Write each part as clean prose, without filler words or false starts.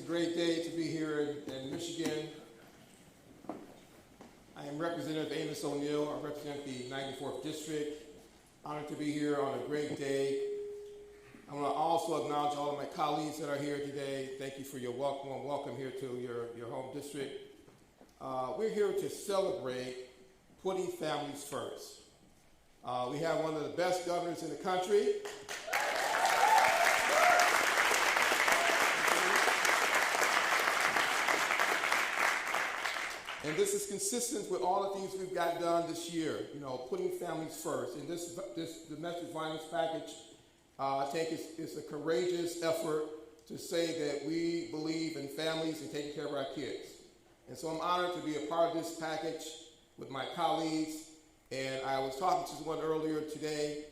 great day to be here in Michigan. I am Representative Amos O'Neill. I represent the 94th District. Honored to be here on a great day. I want to also acknowledge all of my colleagues that are here today. Thank you for your welcome here to your home district. We're here to celebrate putting families first. We have one of the best governors in the country. And this is consistent with all the things we've got done this year, putting families first. And this domestic violence package, I think is a courageous effort to say that we believe in families and taking care of our kids. And so I'm honored to be a part of this package with my colleagues. And I was talking to someone earlier today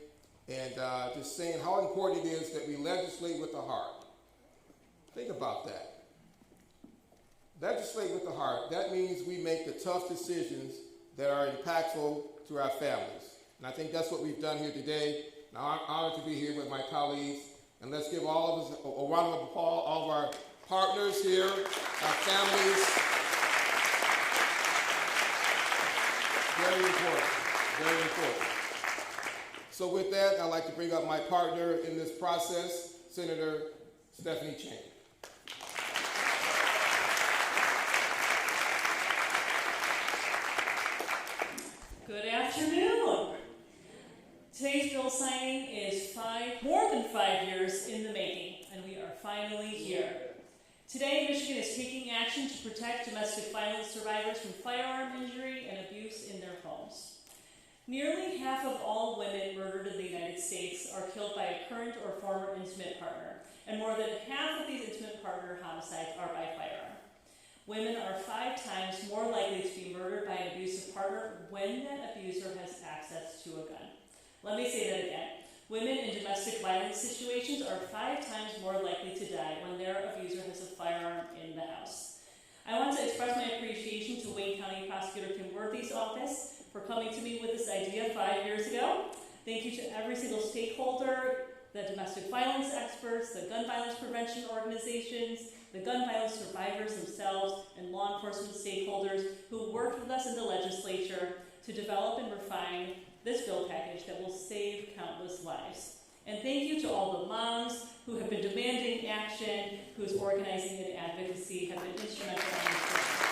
and just saying how important it is that we legislate with the heart. Think about that. Legislate with the heart. That means we make the tough decisions that are impactful to our families. And I think that's what we've done here today. Now, I'm honored to be here with my colleagues. And let's give all of us a round of applause, all of our partners here, our families. Very important. Very important. So with that, I'd like to bring up my partner in this process, Senator Stephanie Chang. Good afternoon. Today's bill signing is more than 5 years in the making, and we are finally here. Today, Michigan is taking action to protect domestic violence survivors from firearm injury and abuse in their homes. Nearly half of all women murdered in the United States are killed by a current or former intimate partner, and more than half of these intimate partner homicides are by firearm. Women are 5 times more likely to be murdered by an abusive partner when that abuser has access to a gun. Let me say that again. Women in domestic violence situations are 5 times more likely to die when their abuser has a firearm in the house. I want to express my appreciation to Wayne County Prosecutor Kim Worthy's office for coming to me with this idea 5 years ago. Thank you to every single stakeholder, the domestic violence experts, the gun violence prevention organizations, the gun violence survivors themselves, and law enforcement stakeholders who worked with us in the legislature to develop and refine this bill package that will save countless lives. And thank you to all the moms who have been demanding action, whose organizing and advocacy have been instrumental in this process.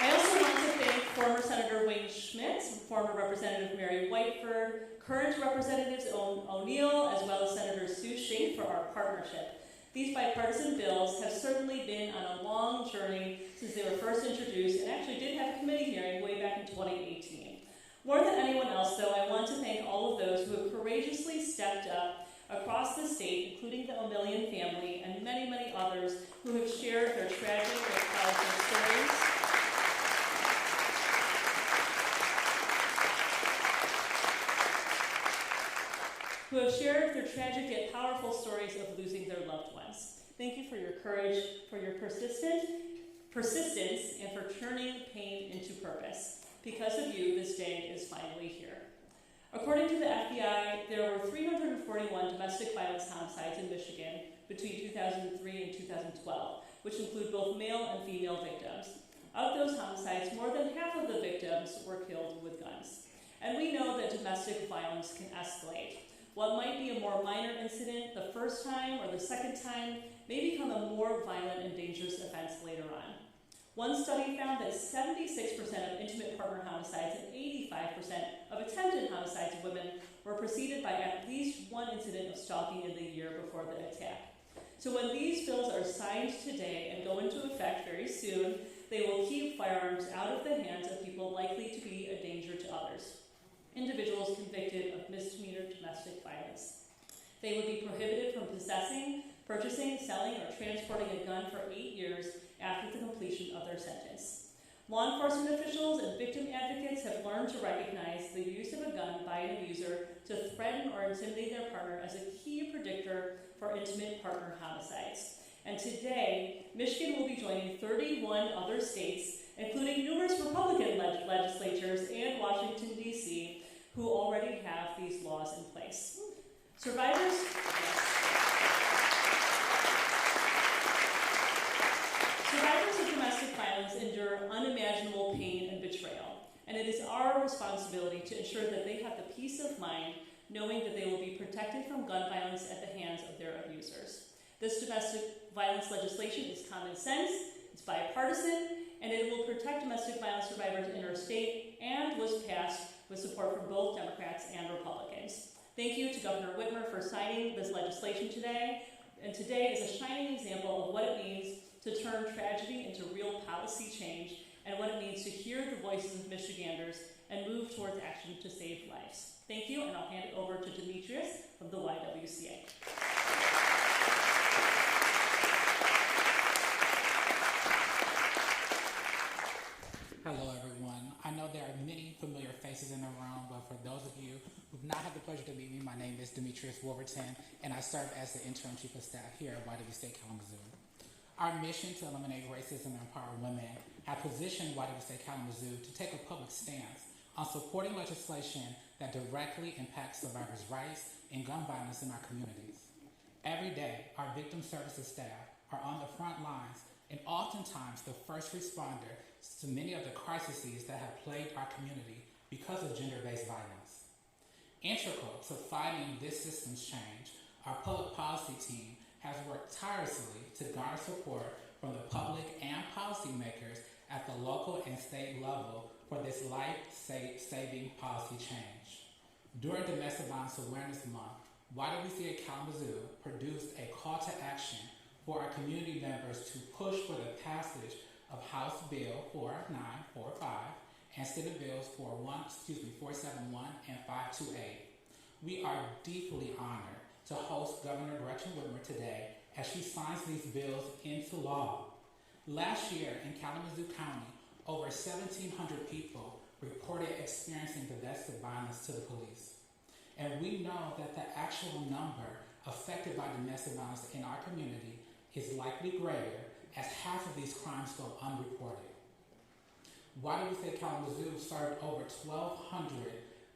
I also want to thank former Senator Wayne Schmidt, former Representative Mary Whitmer, current Representatives O'Neill, as well as Senator Sue Shane for our partnership. These bipartisan bills have certainly been on a long journey since they were first introduced and actually did have a committee hearing way back in 2018. More than anyone else, though, I want to thank all of those who have courageously stepped up across the state, including the O'Million family and many, many others who have shared their tragic and powerful stories. Who have shared their tragic yet powerful stories of losing their loved ones. Thank you for your courage, for your persistence, and for turning pain into purpose. Because of you, this day is finally here. According to the FBI, there were 341 domestic violence homicides in Michigan between 2003 and 2012, which include both male and female victims. Of those homicides, more than half of the victims were killed with guns. And we know that domestic violence can escalate. What might be a more minor incident the first time or the second time may become a more violent and dangerous offense later on. One study found that 76% of intimate partner homicides and 85% of attempted homicides of women were preceded by at least one incident of stalking in the year before the attack. So when these bills are signed today and go into effect very soon, they will keep firearms out of the hands of people likely to be a danger to others. Individuals convicted of misdemeanor domestic violence. They would be prohibited from possessing, purchasing, selling, or transporting a gun for 8 years after the completion of their sentence. Law enforcement officials and victim advocates have learned to recognize the use of a gun by an abuser to threaten or intimidate their partner as a key predictor for intimate partner homicides. And today, Michigan will be joining 31 other states, including numerous Republican legislatures and Washington, D.C., who already have these laws in place. Survivors of domestic violence endure unimaginable pain and betrayal, and it is our responsibility to ensure that they have the peace of mind knowing that they will be protected from gun violence at the hands of their abusers. This domestic violence legislation is common sense, it's bipartisan, and it will protect domestic violence survivors in our state and was passed with support from both Democrats and Republicans. Thank you to Governor Whitmer for signing this legislation today, and today is a shining example of what it means to turn tragedy into real policy change and what it means to hear the voices of Michiganders and move towards action to save lives. Thank you, and I'll hand it over to Demetrius from the YWCA. Hello, everyone. I know there are many familiar faces in the room, but for those of you who've not had the pleasure to meet me, my name is Demetrius Wolverton, and I serve as the interim chief of staff here at YWCA Kalamazoo. Our mission to eliminate racism and empower women has positioned YWCA Kalamazoo to take a public stance on supporting legislation that directly impacts survivors' rights and gun violence in our communities. Every day, our victim services staff are on the front lines and oftentimes the first responder to many of the crises that have plagued our community because of gender-based violence. Integral to fighting this systems change, our public policy team has worked tirelessly to garner support from the public and policymakers at the local and state level for this life-saving policy change. During Domestic Violence Awareness Month, YWCA Kalamazoo produced a call to action for our community members to push for the passage of House Bill 4945 and Senate Bills 471 and 528. We are deeply honored to host Governor Gretchen Whitmer today as she signs these bills into law. Last year in Kalamazoo County, over 1,700 people reported experiencing domestic violence to the police. And we know that the actual number affected by domestic violence in our community is likely greater as half of these crimes go unreported. YWCA Kalamazoo served over 1,200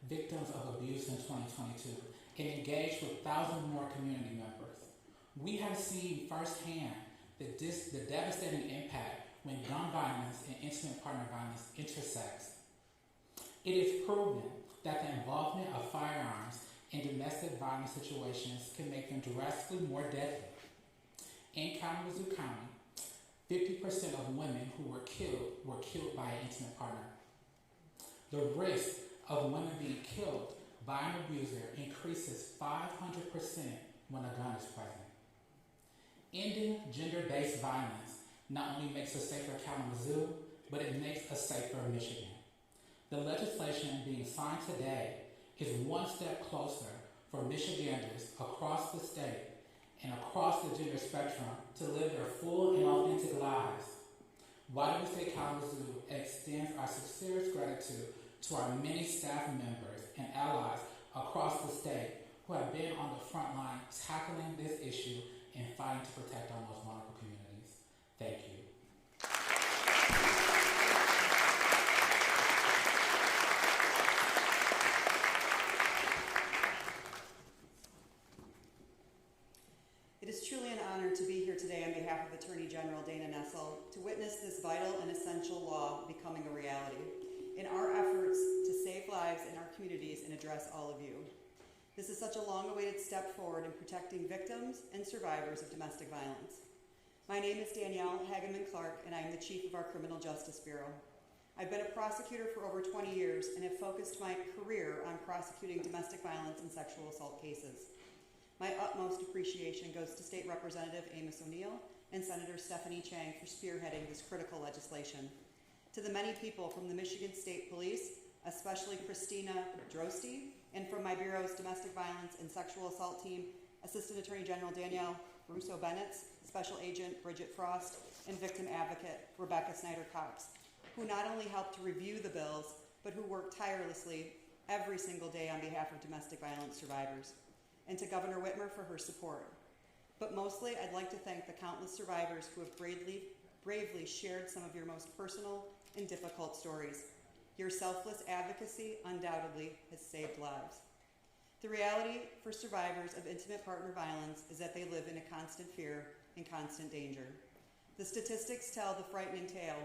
victims of abuse in 2022 and engaged with thousands more community members. We have seen firsthand the devastating impact when gun violence and intimate partner violence intersects. It is proven that the involvement of firearms in domestic violence situations can make them drastically more deadly. In Kalamazoo County, 50% of women who were killed by an intimate partner. The risk of women being killed by an abuser increases 500% when a gun is present. Ending gender-based violence not only makes us safer Kalamazoo, but it makes us safer Michigan. The legislation being signed today is one step closer for Michiganders across the state and across the gender spectrum to live their full and authentic lives. YWCA Kalamazoo extends our sincerest gratitude to our many staff members and allies across the state who have been on the front line tackling this issue and fighting to protect our most vulnerable communities. Thank you. It is truly an honor to be here today on behalf of Attorney General Dana Nessel to witness this vital and essential law becoming a reality in our efforts to save lives in our communities and address all of you. This is such a long-awaited step forward in protecting victims and survivors of domestic violence. My name is Danielle Hageman-Clark, and I am the chief of our Criminal Justice Bureau. I've been a prosecutor for over 20 years and have focused my career on prosecuting domestic violence and sexual assault cases. My utmost appreciation goes to State Representative Amos O'Neill and Senator Stephanie Chang for spearheading this critical legislation. To the many people from the Michigan State Police, especially Christina Drosty, and from my Bureau's Domestic Violence and Sexual Assault Team, Assistant Attorney General Danielle Russo-Bennett, Special Agent Bridget Frost, and Victim Advocate Rebecca Snyder-Cox, who not only helped to review the bills, but who worked tirelessly every single day on behalf of domestic violence survivors, and to Governor Whitmer for her support. But mostly, I'd like to thank the countless survivors who have bravely shared some of your most personal and difficult stories. Your selfless advocacy undoubtedly has saved lives. The reality for survivors of intimate partner violence is that they live in a constant fear and constant danger. The statistics tell the frightening tale.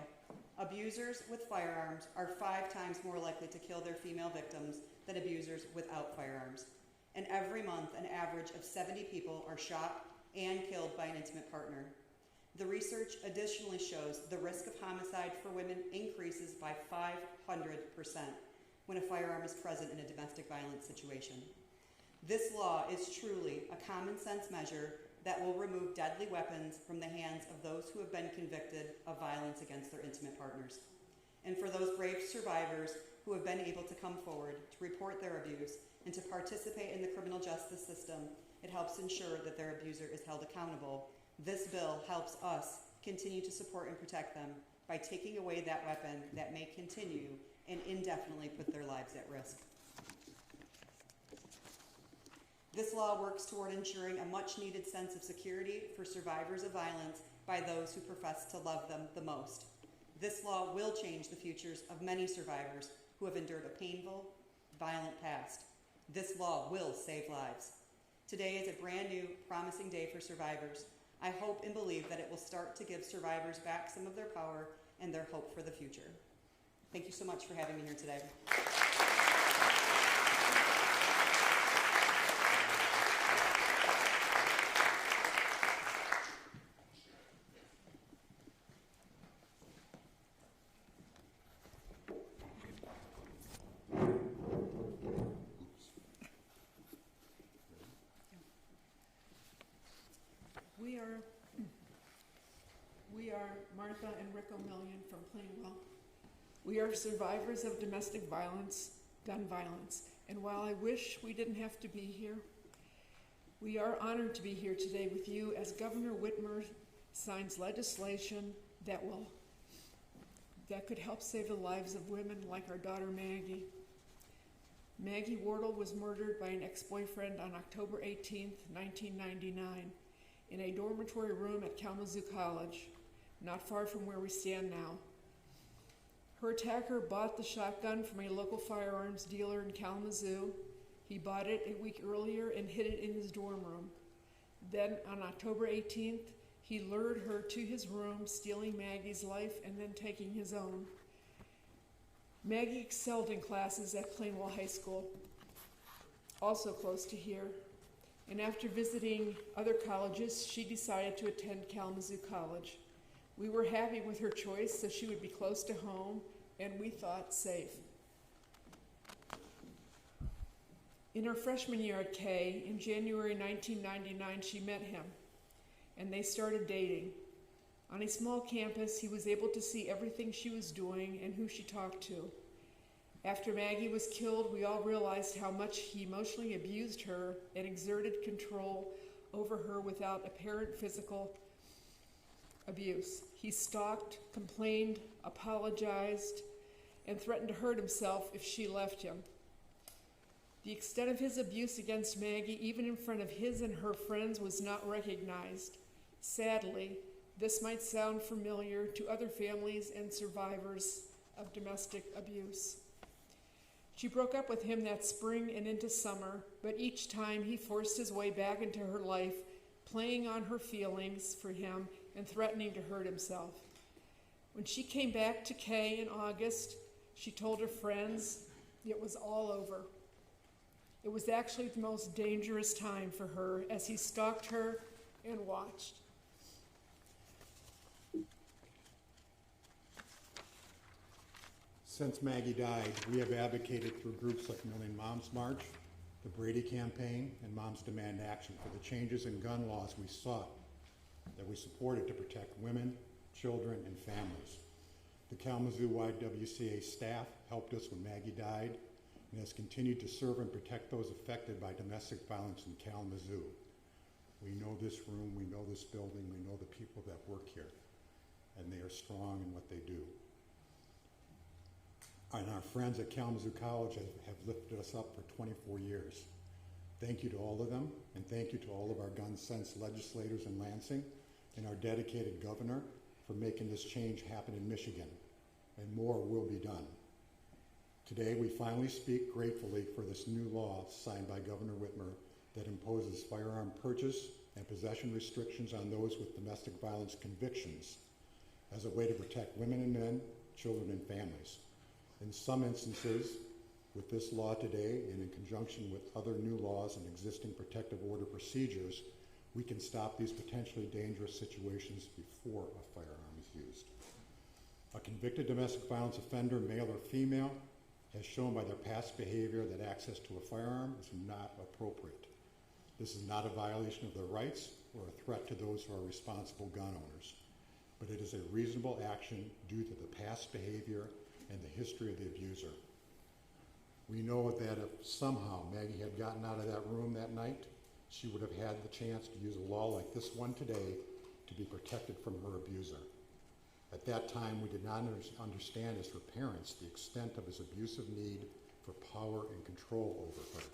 Abusers with firearms are 5 times more likely to kill their female victims than abusers without firearms. And every month, an average of 70 people are shot and killed by an intimate partner. The research additionally shows the risk of homicide for women increases by 500% when a firearm is present in a domestic violence situation. This law is truly a common sense measure that will remove deadly weapons from the hands of those who have been convicted of violence against their intimate partners. And for those brave survivors who have been able to come forward to report their abuse and to participate in the criminal justice system, it helps ensure that their abuser is held accountable. This bill helps us continue to support and protect them by taking away that weapon that may continue and indefinitely put their lives at risk. This law works toward ensuring a much-needed sense of security for survivors of violence by those who profess to love them the most. This law will change the futures of many survivors who have endured a painful, violent past. This law will save lives. Today is a brand new, promising day for survivors. I hope and believe that it will start to give survivors back some of their power and their hope for the future. Thank you so much for having me here today. We are Martha and Rick O'Million from Plainwell. We are survivors of domestic violence, gun violence, and while I wish we didn't have to be here, we are honored to be here today with you as Governor Whitmer signs legislation that could help save the lives of women like our daughter Maggie. Maggie Wardle was murdered by an ex-boyfriend on October 18th, 1999, in a dormitory room at Kalamazoo College, not far from where we stand now. Her attacker bought the shotgun from a local firearms dealer in Kalamazoo. He bought it a week earlier and hid it in his dorm room. Then on October 18th, he lured her to his room, stealing Maggie's life and then taking his own. Maggie excelled in classes at Plainwell High School, also close to here. And after visiting other colleges, she decided to attend Kalamazoo College. We were happy with her choice so she would be close to home, and we thought safe. In her freshman year at K, in January 1999, she met him, and they started dating. On a small campus, he was able to see everything she was doing and who she talked to. After Maggie was killed, we all realized how much he emotionally abused her and exerted control over her without apparent physical abuse. He stalked, complained, apologized, and threatened to hurt himself if she left him. The extent of his abuse against Maggie, even in front of his and her friends, was not recognized. Sadly, this might sound familiar to other families and survivors of domestic abuse. She broke up with him that spring and into summer, but each time he forced his way back into her life, playing on her feelings for him and threatening to hurt himself. When she came back to Kay in August, she told her friends it was all over. It was actually the most dangerous time for her as he stalked her and watched. Since Maggie died, we have advocated through groups like Million Moms March, the Brady Campaign, and Moms Demand Action for the changes in gun laws we sought, that we supported to protect women, children, and families. The Kalamazoo YWCA staff helped us when Maggie died and has continued to serve and protect those affected by domestic violence in Kalamazoo. We know this room, we know this building, we know the people that work here, and they are strong in what they do. And our friends at Kalamazoo College have lifted us up for 24 years. Thank you to all of them, and thank you to all of our gun sense legislators in Lansing and our dedicated governor for making this change happen in Michigan, and more will be done. Today, we finally speak gratefully for this new law signed by Governor Whitmer that imposes firearm purchase and possession restrictions on those with domestic violence convictions as a way to protect women and men, children and families. In some instances, with this law today and in conjunction with other new laws and existing protective order procedures, we can stop these potentially dangerous situations before a firearm is used. A convicted domestic violence offender, male or female, has shown by their past behavior that access to a firearm is not appropriate. This is not a violation of their rights or a threat to those who are responsible gun owners, but it is a reasonable action due to the past behavior and the history of the abuser. We know that if somehow Maggie had gotten out of that room that night, she would have had the chance to use a law like this one today to be protected from her abuser. At that time, we did not understand as her parents the extent of his abusive need for power and control over her.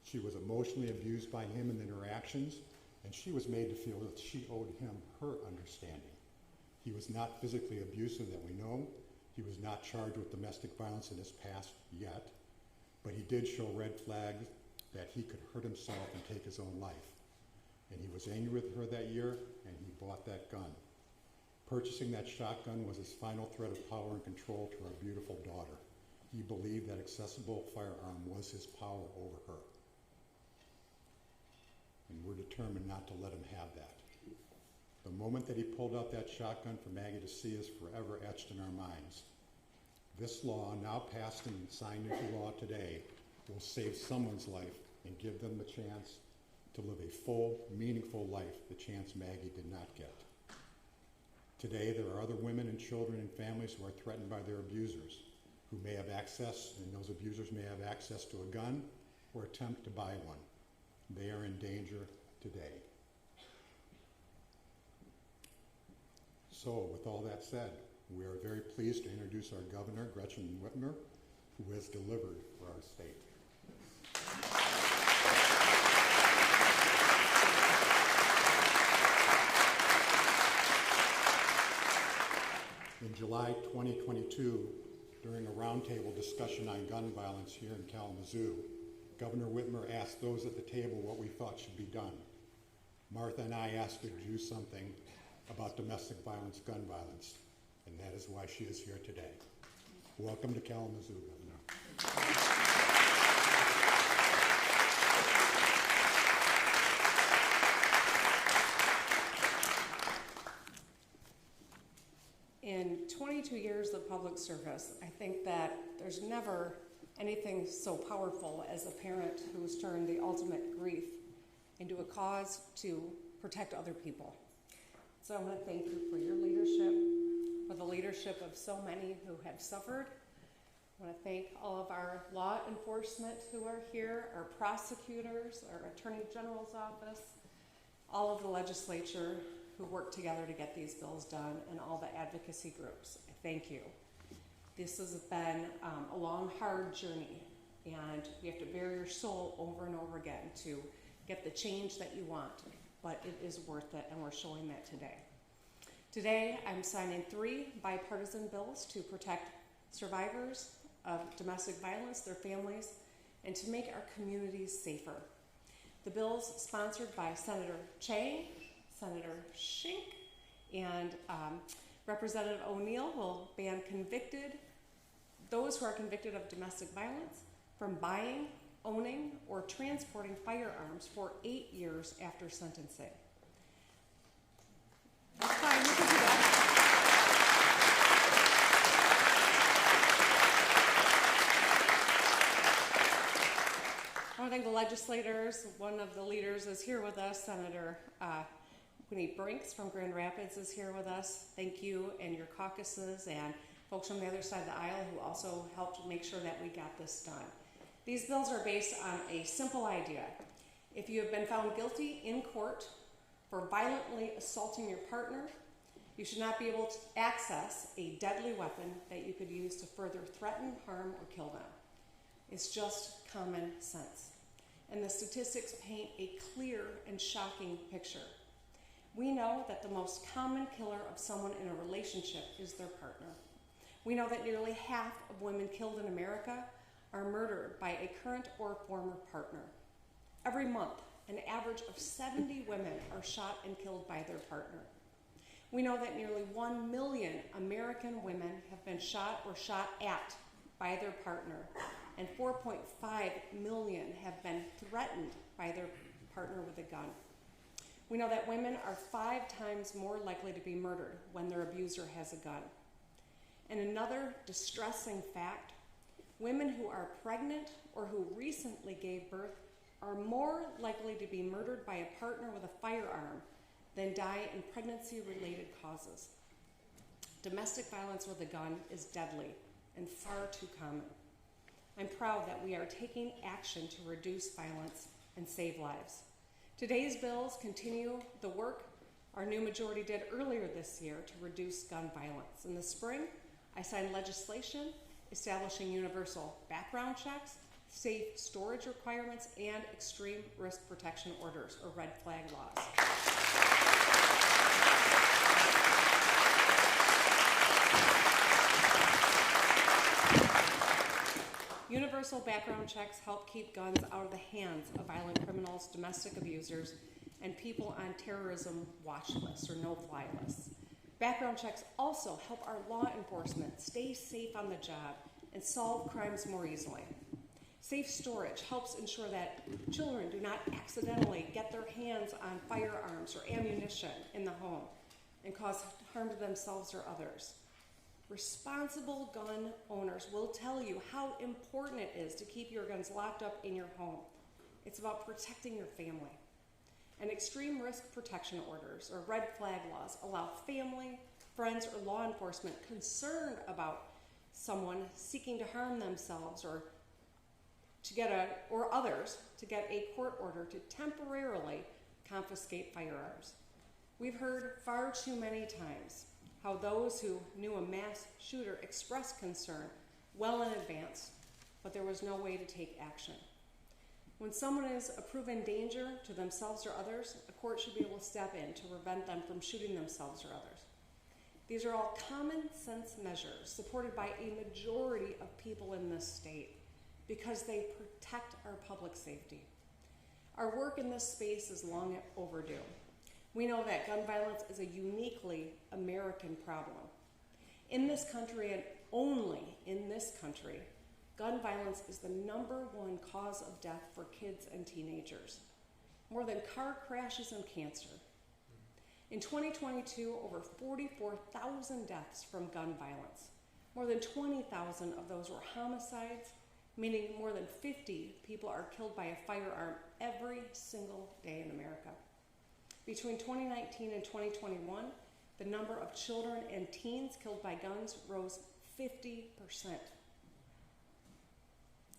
She was emotionally abused by him in interactions, and she was made to feel that she owed him her understanding. He was not physically abusive that we know. He was not charged with domestic violence in his past yet, but he did show red flags that he could hurt himself and take his own life. And he was angry with her that year, and he bought that gun. Purchasing that shotgun was his final threat of power and control to our beautiful daughter. He believed that accessible firearm was his power over her. And we're determined not to let him have that. The moment that he pulled out that shotgun for Maggie to see is forever etched in our minds. This law, now passed and signed into law today, will save someone's life and give them the chance to live a full, meaningful life, the chance Maggie did not get. Today, there are other women and children and families who are threatened by their abusers, who may have access, and those abusers may have access to a gun or attempt to buy one. They are in danger today. So, with all that said, we are very pleased to introduce our Governor, Gretchen Whitmer, who has delivered for our state. In July 2022, during a roundtable discussion on gun violence here in Kalamazoo, Governor Whitmer asked those at the table what we thought should be done. Martha and I asked her to do something about domestic violence, gun violence, and that is why she is here today. Welcome to Kalamazoo, Governor. In 22 years of public service, I think that there's never anything so powerful as a parent who's turned the ultimate grief into a cause to protect other people. So I want to thank you for your leadership, for the leadership of so many who have suffered. I want to thank all of our law enforcement who are here, our prosecutors, our Attorney General's office, all of the legislature who work together to get these bills done, and all the advocacy groups. Thank you. This has been a long, hard journey, and you have to bare your soul over and over again to get the change that you want, but it is worth it, and we're showing that today. Today, I'm signing 3 bipartisan bills to protect survivors of domestic violence, their families, and to make our communities safer. The bills sponsored by Senator Chang, Senator Schink, and Representative O'Neill will ban those who are convicted of domestic violence from buying, owning, or transporting firearms for 8 years after sentencing. That's fine, we can do that. I want to thank the legislators. One of the leaders is here with us, Senator Winnie Brinks from Grand Rapids is here with us. Thank you, and your caucuses and folks from the other side of the aisle who also helped make sure that we got this done. These bills are based on a simple idea. If you have been found guilty in court for violently assaulting your partner, you should not be able to access a deadly weapon that you could use to further threaten, harm, or kill them. It's just common sense. And the statistics paint a clear and shocking picture. We know that the most common killer of someone in a relationship is their partner. We know that nearly half of women killed in America are murdered by a current or former partner. Every month, an average of 70 women are shot and killed by their partner. We know that nearly 1 million American women have been shot or shot at by their partner, and 4.5 million have been threatened by their partner with a gun. We know that women are 5 times more likely to be murdered when their abuser has a gun. And another distressing fact, women who are pregnant or who recently gave birth are more likely to be murdered by a partner with a firearm than die in pregnancy-related causes. Domestic violence with a gun is deadly and far too common. I'm proud that we are taking action to reduce violence and save lives. Today's bills continue the work our new majority did earlier this year to reduce gun violence. In the spring, I signed legislation establishing universal background checks, safe storage requirements, and extreme risk protection orders, or red flag laws. Universal background checks help keep guns out of the hands of violent criminals, domestic abusers, and people on terrorism watch lists or no-fly lists. Background checks also help our law enforcement stay safe on the job and solve crimes more easily. Safe storage helps ensure that children do not accidentally get their hands on firearms or ammunition in the home and cause harm to themselves or others. Responsible gun owners will tell you how important it is to keep your guns locked up in your home. It's about protecting your family. And extreme risk protection orders, or red flag laws, allow family, friends, or law enforcement concerned about someone seeking to harm themselves or others to get a court order to temporarily confiscate firearms. We've heard far too many times how those who knew a mass shooter expressed concern well in advance, but there was no way to take action. When someone is a proven danger to themselves or others, a court should be able to step in to prevent them from shooting themselves or others. These are all common sense measures supported by a majority of people in this state because they protect our public safety. Our work in this space is long overdue. We know that gun violence is a uniquely American problem. In this country, and only in this country, gun violence is the #1 cause of death for kids and teenagers, more than car crashes and cancer. In 2022, over 44,000 deaths from gun violence. More than 20,000 of those were homicides, meaning more than 50 people are killed by a firearm every single day in America. Between 2019 and 2021, the number of children and teens killed by guns rose 50%.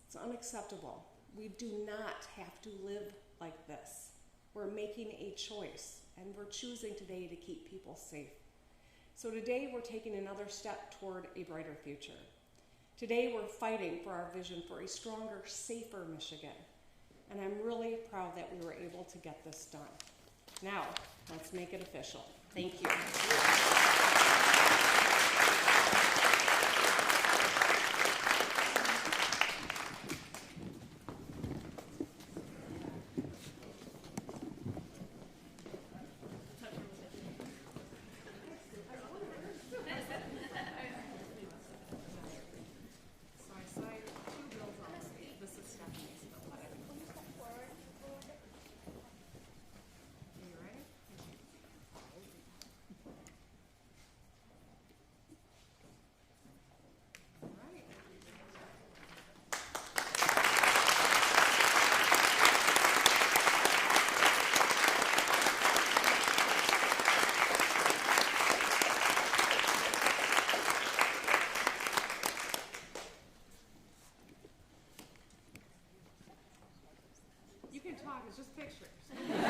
It's unacceptable. We do not have to live like this. We're making a choice, and we're choosing today to keep people safe. So today we're taking another step toward a brighter future. Today we're fighting for our vision for a stronger, safer Michigan. And I'm really proud that we were able to get this done. Now, let's make it official. Thank you. It's just pictures.